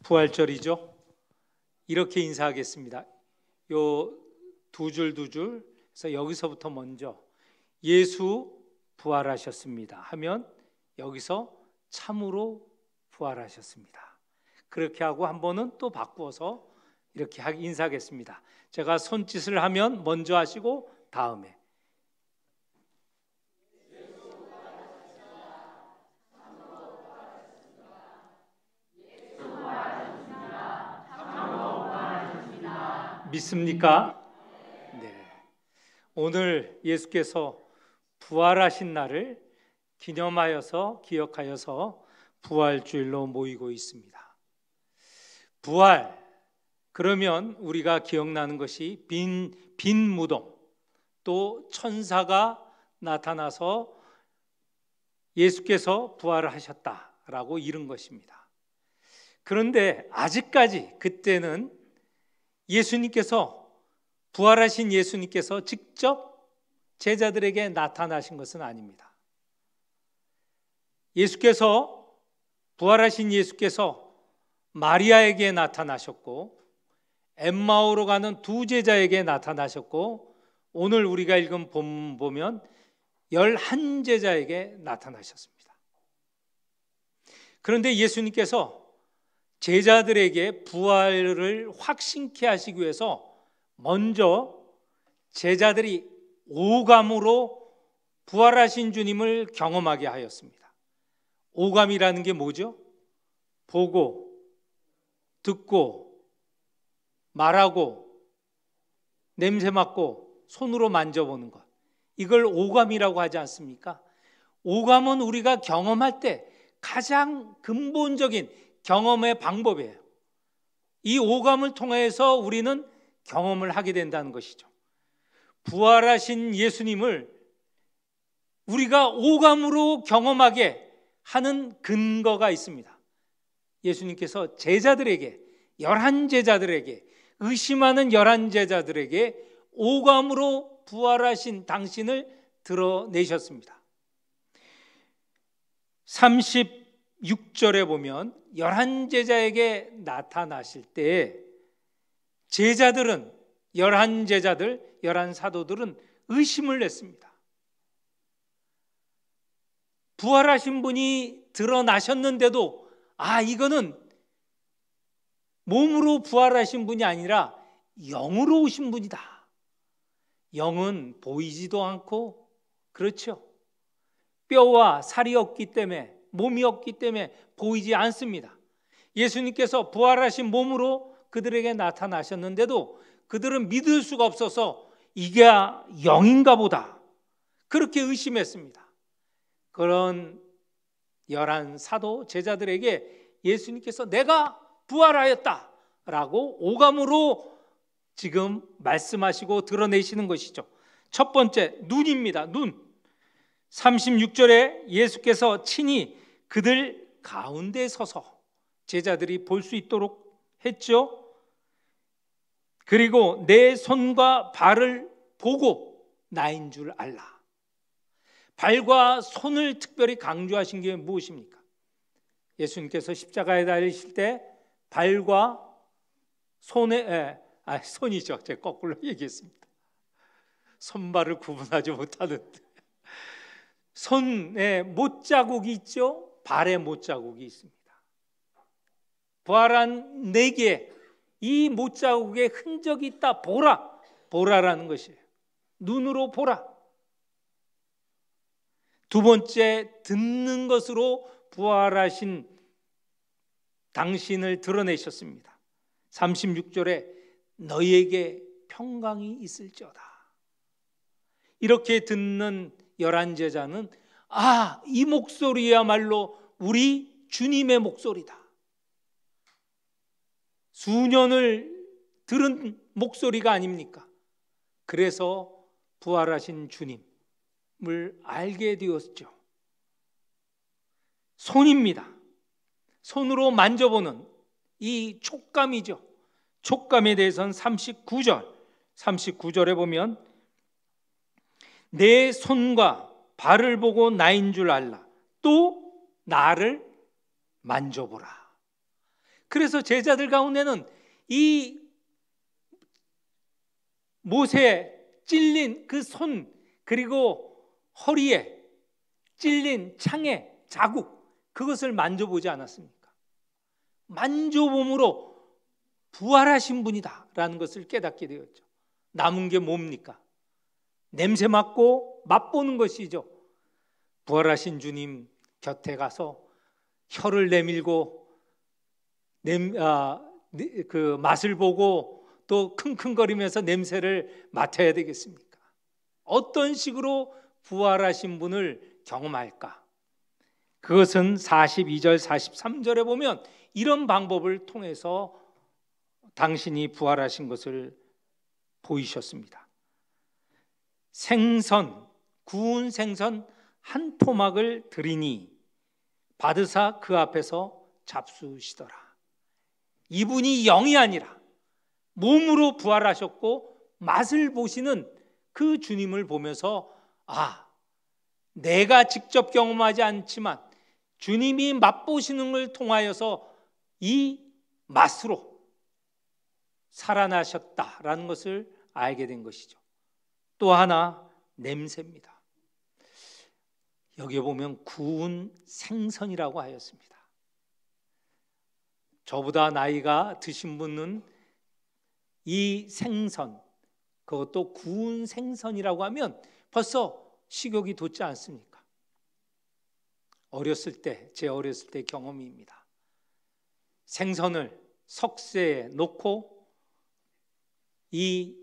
부활절이죠. 이렇게 인사하겠습니다. 요 두 줄 두 줄. 그래서 여기서부터 먼저 예수 부활하셨습니다 하면 여기서 참으로 부활하셨습니다. 그렇게 하고 한 번은 또 바꾸어서 이렇게 인사하겠습니다. 제가 손짓을 하면 먼저 하시고 다음에 믿습니까? 네. 오늘 예수께서 부활하신 날을 기념하여서 기억하여서 부활주일로 모이고 있습니다. 부활, 그러면 우리가 기억나는 것이 빈 무덤, 또 천사가 나타나서 예수께서 부활하셨다라고 이른 것입니다. 그런데 아직까지 그때는 예수님께서 부활하신 예수님께서 직접 제자들에게 나타나신 것은 아닙니다. 부활하신 예수께서 마리아에게 나타나셨고 엠마오로 가는 두 제자에게 나타나셨고 오늘 우리가 읽은 본 보면 11제자에게 나타나셨습니다. 그런데 예수님께서 제자들에게 부활을 확신케 하시기 위해서 먼저 제자들이 오감으로 부활하신 주님을 경험하게 하였습니다. 오감이라는 게 뭐죠? 보고, 듣고, 말하고, 냄새 맡고, 손으로 만져보는 것. 이걸 오감이라고 하지 않습니까? 오감은 우리가 경험할 때 가장 근본적인 경험의 방법이에요. 이 오감을 통해서 우리는 경험을 하게 된다는 것이죠. 부활하신 예수님을 우리가 오감으로 경험하게 하는 근거가 있습니다. 예수님께서 제자들에게, 11제자들에게, 의심하는 11제자들에게 오감으로 부활하신 당신을 드러내셨습니다. 36절에 보면 11제자에게 나타나실 때 제자들은 11제자들, 11사도들은 의심을 냈습니다. 부활하신 분이 드러나셨는데도 이거는 몸으로 부활하신 분이 아니라 영으로 오신 분이다. 영은 보이지도 않고 그렇죠. 뼈와 살이 없기 때문에 몸이 없기 때문에 보이지 않습니다. 예수님께서 부활하신 몸으로 그들에게 나타나셨는데도 그들은 믿을 수가 없어서 이게 영인가 보다 그렇게 의심했습니다. 그런 11사도 제자들에게 예수님께서 내가 부활하였다 라고 오감으로 지금 말씀하시고 드러내시는 것이죠. 첫 번째, 눈입니다. 눈. 36절에 예수께서 친히 그들 가운데 서서 제자들이 볼 수 있도록 했죠. 그리고 내 손과 발을 보고 나인 줄 알라. 발과 손을 특별히 강조하신 게 무엇입니까? 예수님께서 십자가에 달리실 때 발과 손이죠. 제가 거꾸로 얘기했습니다. 손발을 구분하지 못하는데 손에 못자국이 있죠. 발에 못자국이 있습니다. 부활한 내게 이 못자국에 흔적이 있다. 보라라는 것이에요. 눈으로 보라. 두 번째, 듣는 것으로 부활하신 당신을 드러내셨습니다. 36절에 너희에게 평강이 있을지어다. 이렇게 듣는 11제자는 이 목소리야말로 우리 주님의 목소리다. 수년을 들은 목소리가 아닙니까? 그래서 부활하신 주님을 알게 되었죠. 손입니다. 손으로 만져보는 이 촉감이죠. 촉감에 대해서는 39절에 보면 내 손과 발을 보고 나인 줄 알라. 또 나를 만져보라. 그래서 제자들 가운데는 이 못에 찔린 그 손, 그리고 허리에 찔린 창의 자국, 그것을 만져보지 않았습니까? 만져봄으로 부활하신 분이다 라는 것을 깨닫게 되었죠. 남은 게 뭡니까? 냄새 맡고 맛보는 것이죠. 부활하신 주님 곁에 가서 혀를 내밀고 그 맛을 보고 또 킁킁거리면서 냄새를 맡아야 되겠습니까? 어떤 식으로 부활하신 분을 경험할까? 그것은 42절 43절에 보면 이런 방법을 통해서 당신이 부활하신 것을 보이셨습니다. 생선, 구운 생선 한 토막을 드리니 받으사 그 앞에서 잡수시더라. 이분이 영이 아니라 몸으로 부활하셨고 맛을 보시는 그 주님을 보면서 내가 직접 경험하지 않지만 주님이 맛보시는 걸 통하여서 이 맛으로 살아나셨다라는 것을 알게 된 것이죠. 또 하나 냄새입니다. 여기에 보면 구운 생선이라고 하였습니다. 저보다 나이가 드신 분은 이 생선, 그것도 구운 생선이라고 하면 벌써 식욕이 돋지 않습니까? 제 어렸을 때 경험입니다. 생선을 석쇠에 놓고 이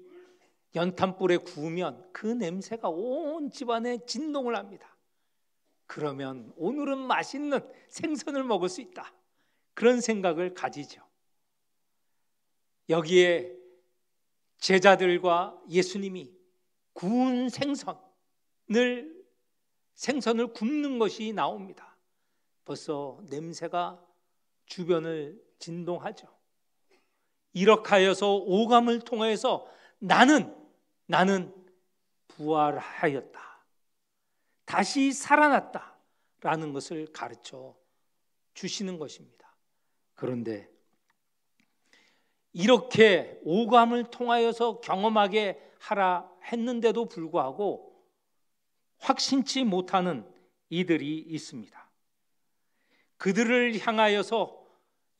연탄불에 구우면 그 냄새가 온 집안에 진동을 합니다. 그러면 오늘은 맛있는 생선을 먹을 수 있다, 그런 생각을 가지죠. 여기에 제자들과 예수님이 구운 생선을 굽는 것이 나옵니다. 벌써 냄새가 주변을 진동하죠. 이렇게 하여서 오감을 통해서 나는 부활하였다, 다시 살아났다 라는 것을 가르쳐 주시는 것입니다. 그런데 이렇게 오감을 통하여서 경험하게 하라 했는데도 불구하고 확신치 못하는 이들이 있습니다. 그들을 향하여서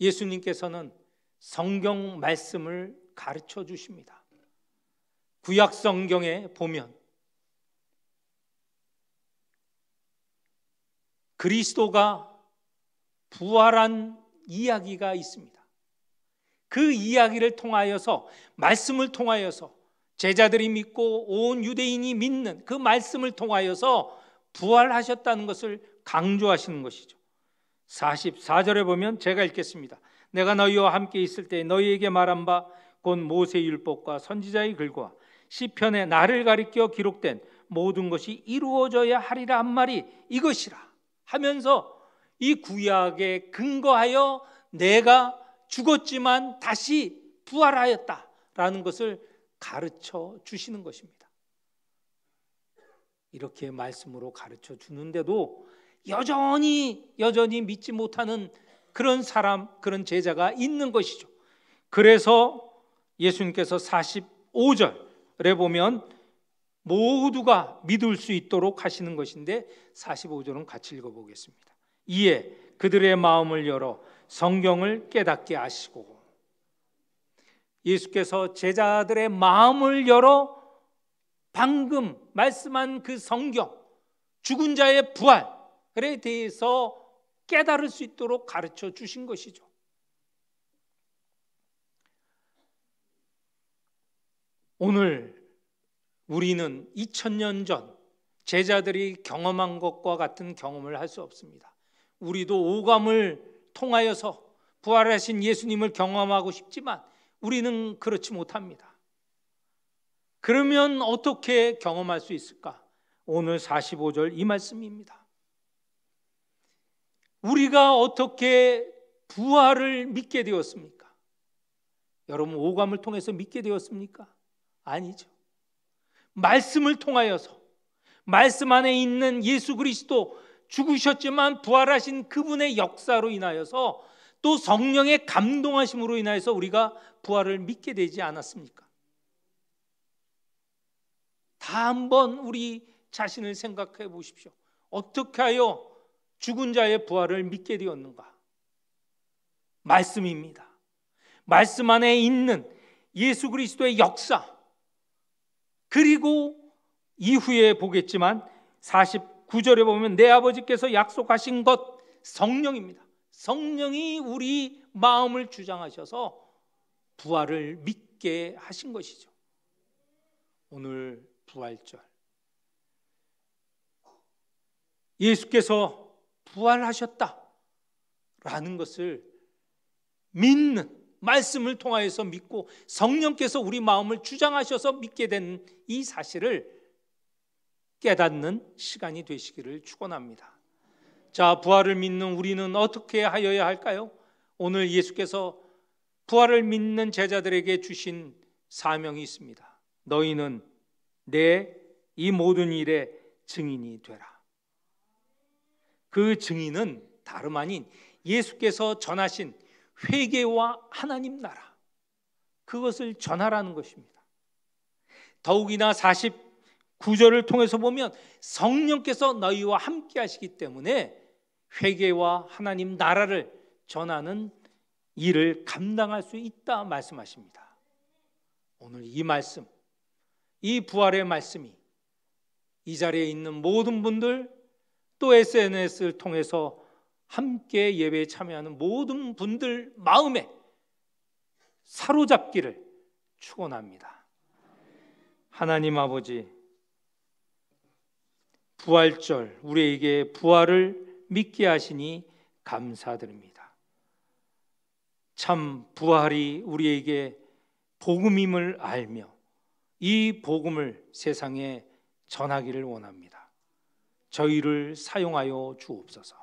예수님께서는 성경 말씀을 가르쳐 주십니다. 구약 성경에 보면 그리스도가 부활한 이야기가 있습니다. 그 이야기를 통하여서, 말씀을 통하여서 제자들이 믿고 온 유대인이 믿는 그 말씀을 통하여서 부활하셨다는 것을 강조하시는 것이죠. 44절에 보면 제가 읽겠습니다. 내가 너희와 함께 있을 때 너희에게 말한 바 곧 모세의 율법과 선지자의 글과 시편에 나를 가리켜 기록된 모든 것이 이루어져야 하리라 한 말이 이것이라 하면서 이 구약에 근거하여 내가 죽었지만 다시 부활하였다라는 것을 가르쳐 주시는 것입니다. 이렇게 말씀으로 가르쳐 주는데도 여전히 믿지 못하는 그런 사람, 그런 제자가 있는 것이죠. 그래서 예수님께서 45절에 보면 모두가 믿을 수 있도록 하시는 것인데 45절은 같이 읽어보겠습니다. 이에 그들의 마음을 열어 성경을 깨닫게 하시고, 예수께서 제자들의 마음을 열어 방금 말씀한 그 성경, 죽은 자의 부활에 대해서 깨달을 수 있도록 가르쳐 주신 것이죠. 오늘 우리는 2000년 전 제자들이 경험한 것과 같은 경험을 할 수 없습니다. 우리도 오감을 통하여서 부활하신 예수님을 경험하고 싶지만 우리는 그렇지 못합니다. 그러면 어떻게 경험할 수 있을까? 오늘 45절 이 말씀입니다. 우리가 어떻게 부활을 믿게 되었습니까? 여러분, 오감을 통해서 믿게 되었습니까? 아니죠. 말씀을 통하여서, 말씀 안에 있는 예수 그리스도, 죽으셨지만 부활하신 그분의 역사로 인하여서 또 성령의 감동하심으로 인하여서 우리가 부활을 믿게 되지 않았습니까? 다 한번 우리 자신을 생각해 보십시오. 어떻게 하여 죽은 자의 부활을 믿게 되었는가? 말씀입니다. 말씀 안에 있는 예수 그리스도의 역사, 그리고 이후에 보겠지만 49절에 보면 내 아버지께서 약속하신 것, 성령입니다. 성령이 우리 마음을 주장하셔서 부활을 믿게 하신 것이죠. 오늘 부활절, 예수께서 부활하셨다라는 것을 믿는, 말씀을 통하여서 믿고 성령께서 우리 마음을 주장하셔서 믿게 된 이 사실을 깨닫는 시간이 되시기를 축원합니다. 자, 부활을 믿는 우리는 어떻게 하여야 할까요? 오늘 예수께서 부활을 믿는 제자들에게 주신 사명이 있습니다. 너희는 내 이 모든 일의 증인이 되라. 그 증인은 다름 아닌 예수께서 전하신 회개와 하나님 나라, 그것을 전하라는 것입니다. 더욱이나 49절을 통해서 보면 성령께서 너희와 함께 하시기 때문에 회개와 하나님 나라를 전하는 일을 감당할 수 있다 말씀하십니다. 오늘 이 말씀, 이 부활의 말씀이 이 자리에 있는 모든 분들, 또 SNS를 통해서 함께 예배에 참여하는 모든 분들 마음에 사로잡기를 축원합니다. 하나님 아버지, 부활절 우리에게 부활을 믿게 하시니 감사드립니다. 참 부활이 우리에게 복음임을 알며 이 복음을 세상에 전하기를 원합니다. 저희를 사용하여 주옵소서.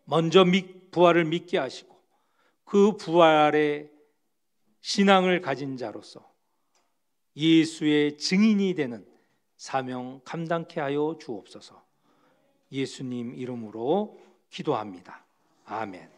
먼저 부활을 믿게 하시고 그 부활의 신앙을 가진 자로서 예수의 증인이 되는 사명 감당케 하여 주옵소서. 예수님 이름으로 기도합니다. 아멘.